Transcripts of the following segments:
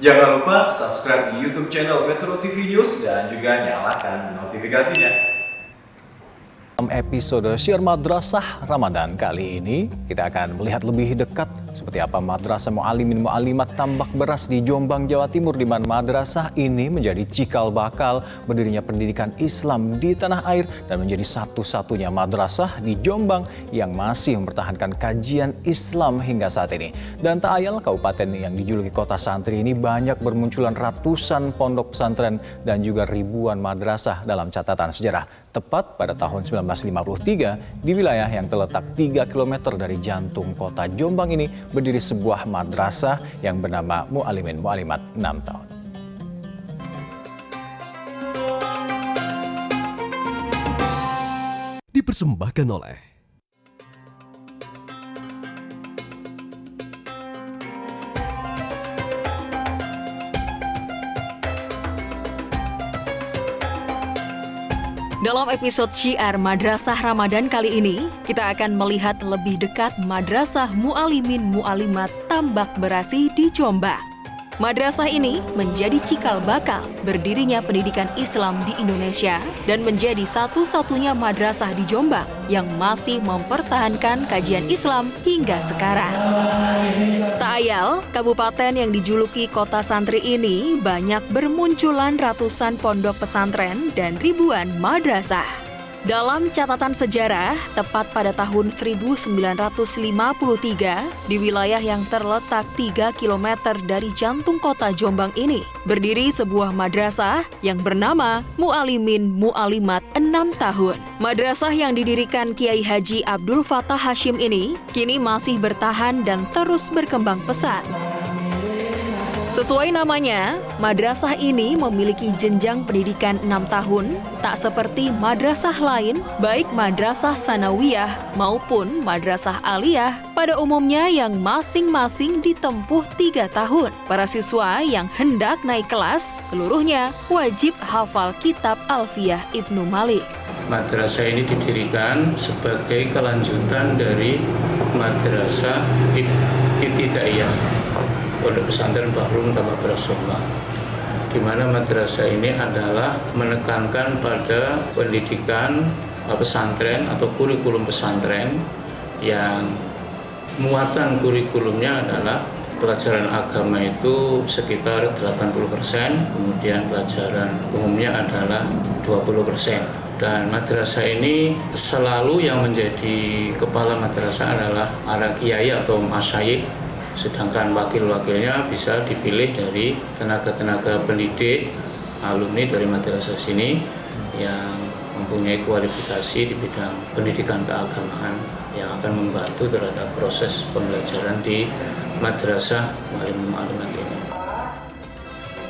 Jangan lupa subscribe di YouTube channel Metro TV News dan juga nyalakan notifikasinya. Dalam episode Syiar Madrasah Ramadan kali ini, kita akan melihat lebih dekat seperti apa Madrasah Mu'alimin Mu'alimat Tambak Beras di Jombang, Jawa Timur, di mana madrasah ini menjadi cikal bakal berdirinya pendidikan Islam di tanah air dan menjadi satu-satunya madrasah di Jombang yang masih mempertahankan kajian Islam hingga saat ini. Dan tak ayal, kabupaten yang dijuluki kota santri ini banyak bermunculan ratusan pondok pesantren dan juga ribuan madrasah dalam catatan sejarah. Tepat pada tahun 1953, di wilayah yang terletak 3 km dari jantung kota Jombang ini berdiri sebuah madrasah yang bernama Mu'alimin Mu'alimat 6 tahun. Dipersembahkan oleh Dalam episode Syiar Madrasah Ramadan kali ini, kita akan melihat lebih dekat Madrasah Mu'alimin Mu'alimat Tambak Berasi di Jombang. Madrasah ini menjadi cikal bakal berdirinya pendidikan Islam di Indonesia dan menjadi satu-satunya madrasah di Jombang yang masih mempertahankan kajian Islam hingga sekarang. Tak ayal, kabupaten yang dijuluki kota santri ini banyak bermunculan ratusan pondok pesantren dan ribuan madrasah. Dalam catatan sejarah, tepat pada tahun 1953, di wilayah yang terletak 3 km dari jantung kota Jombang ini, berdiri sebuah madrasah yang bernama Mu'alimin Mu'alimat 6 tahun. Madrasah yang didirikan Kiai Haji Abdul Fattah Hashim ini kini masih bertahan dan terus berkembang pesat. Sesuai namanya, madrasah ini memiliki jenjang pendidikan 6 tahun, tak seperti madrasah lain, baik madrasah sanawiyah maupun madrasah aliyah, pada umumnya yang masing-masing ditempuh 3 tahun. Para siswa yang hendak naik kelas, seluruhnya wajib hafal kitab Alfiyah Ibnu Malik. Madrasah ini didirikan sebagai kelanjutan dari madrasah Ibtidaiyah Pondok Pesantren Bahrul Tambak Beras Jombang, di mana madrasah ini adalah menekankan pada pendidikan pesantren atau kurikulum pesantren yang muatan kurikulumnya adalah pelajaran agama itu sekitar 80%, kemudian pelajaran umumnya adalah 20%. Dan madrasah ini selalu yang menjadi kepala madrasah adalah para kiai atau masyayikh, sedangkan wakil-wakilnya bisa dipilih dari tenaga-tenaga pendidik, alumni dari madrasah sini yang mempunyai kualifikasi di bidang pendidikan keagamaan yang akan membantu terhadap proses pembelajaran di madrasah Mu'alimin Mu'alimat ini.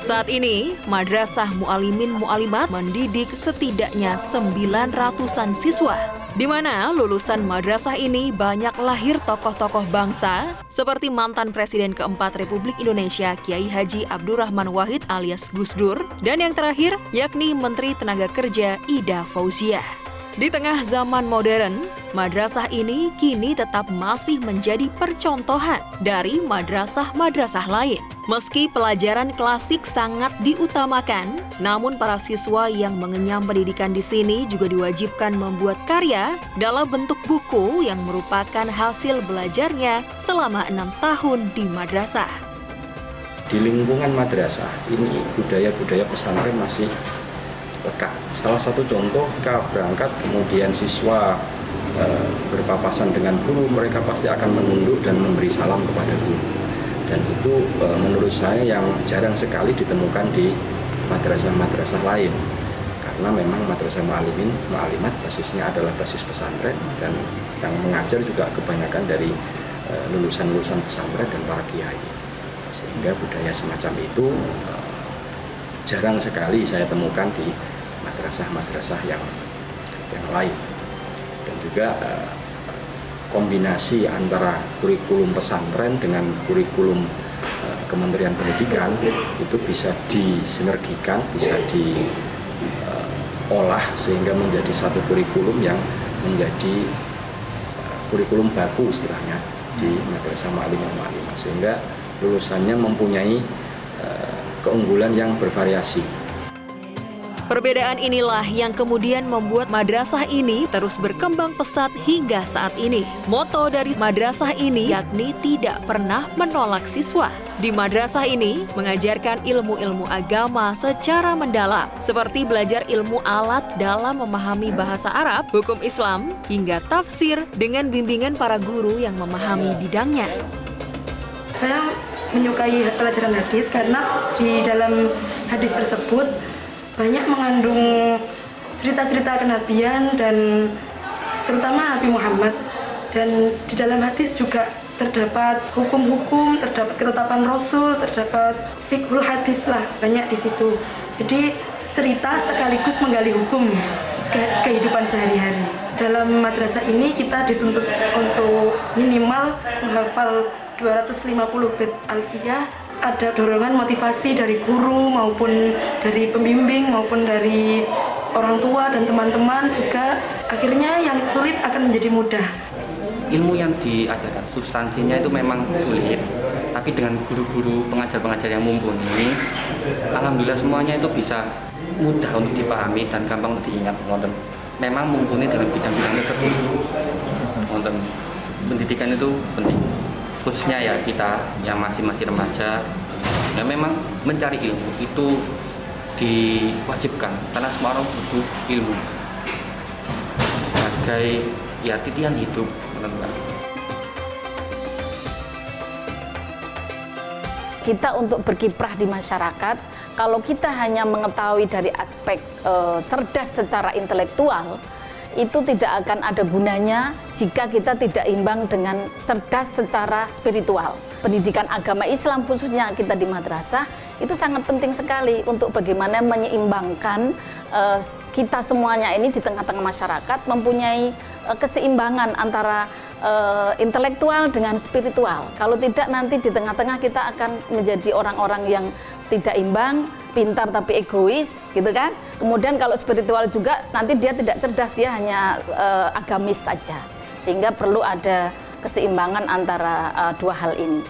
Saat ini, Madrasah Mu'alimin Mu'alimat mendidik setidaknya 900-an siswa, di mana lulusan madrasah ini banyak lahir tokoh-tokoh bangsa seperti mantan Presiden keempat Republik Indonesia Kiai Haji Abdurrahman Wahid alias Gus Dur, dan yang terakhir yakni Menteri Tenaga Kerja Ida Fauziah. Di tengah zaman modern, madrasah ini kini tetap masih menjadi percontohan dari madrasah-madrasah lain. Meski pelajaran klasik sangat diutamakan, namun para siswa yang mengenyam pendidikan di sini juga diwajibkan membuat karya dalam bentuk buku yang merupakan hasil belajarnya selama 6 tahun di madrasah. Di lingkungan madrasah ini budaya-budaya pesantren masih lekat. Salah satu contoh, ketika berangkat kemudian siswa berpapasan dengan guru, mereka pasti akan menunduk dan memberi salam kepada guru. Dan itu menurut saya yang jarang sekali ditemukan di madrasah-madrasah lain. Karena memang madrasah Mu'alimin Mu'alimat basisnya adalah basis pesantren, dan yang mengajar juga kebanyakan dari lulusan-lulusan pesantren dan para kiai. Sehingga budaya semacam itu jarang sekali saya temukan di madrasah-madrasah yang lain. Dan juga kombinasi antara kurikulum pesantren dengan kurikulum Kementerian Pendidikan itu bisa disinergikan, bisa diolah sehingga menjadi satu kurikulum yang menjadi kurikulum baku istilahnya di Madrasah Mu'alimin Mu'alimat, sehingga lulusannya mempunyai keunggulan yang bervariasi. Perbedaan inilah yang kemudian membuat madrasah ini terus berkembang pesat hingga saat ini. Moto dari madrasah ini yakni tidak pernah menolak siswa. Di madrasah ini mengajarkan ilmu-ilmu agama secara mendalam, seperti belajar ilmu alat dalam memahami bahasa Arab, hukum Islam, hingga tafsir dengan bimbingan para guru yang memahami bidangnya. Saya menyukai pelajaran hadis karena di dalam hadis tersebut banyak mengandung cerita-cerita kenabian dan terutama Nabi Muhammad, dan di dalam hadis juga terdapat hukum-hukum, terdapat ketetapan Rasul, terdapat fiqhul hadis lah, banyak di situ. Jadi cerita sekaligus menggali hukum kehidupan sehari-hari. Dalam madrasah ini kita dituntut untuk minimal menghafal 250 bait alfiyah. Ada dorongan motivasi dari guru maupun dari pembimbing maupun dari orang tua dan teman-teman juga. Akhirnya yang sulit akan menjadi mudah. Ilmu yang diajarkan, substansinya itu memang sulit, tapi dengan guru-guru pengajar-pengajar yang mumpuni, alhamdulillah semuanya itu bisa mudah untuk dipahami dan gampang untuk diingat. Memang mumpuni dengan bidang-bidang tersebut. Pendidikan itu penting, khususnya ya kita yang masih remaja, ya memang mencari ilmu itu diwajibkan karena semua orang butuh ilmu sebagai ya titian hidup. Kita untuk berkiprah di masyarakat, kalau kita hanya mengetahui dari aspek cerdas secara intelektual, itu tidak akan ada gunanya jika kita tidak imbang dengan cerdas secara spiritual. Pendidikan agama Islam khususnya kita di madrasah itu sangat penting sekali untuk bagaimana menyeimbangkan kita semuanya ini di tengah-tengah masyarakat mempunyai keseimbangan antara intelektual dengan spiritual. Kalau tidak nanti di tengah-tengah kita akan menjadi orang-orang yang tidak imbang, pintar tapi egois, gitu kan. Kemudian kalau spiritual juga nanti dia tidak cerdas, dia hanya agamis saja. Sehingga perlu ada keseimbangan antara dua hal ini.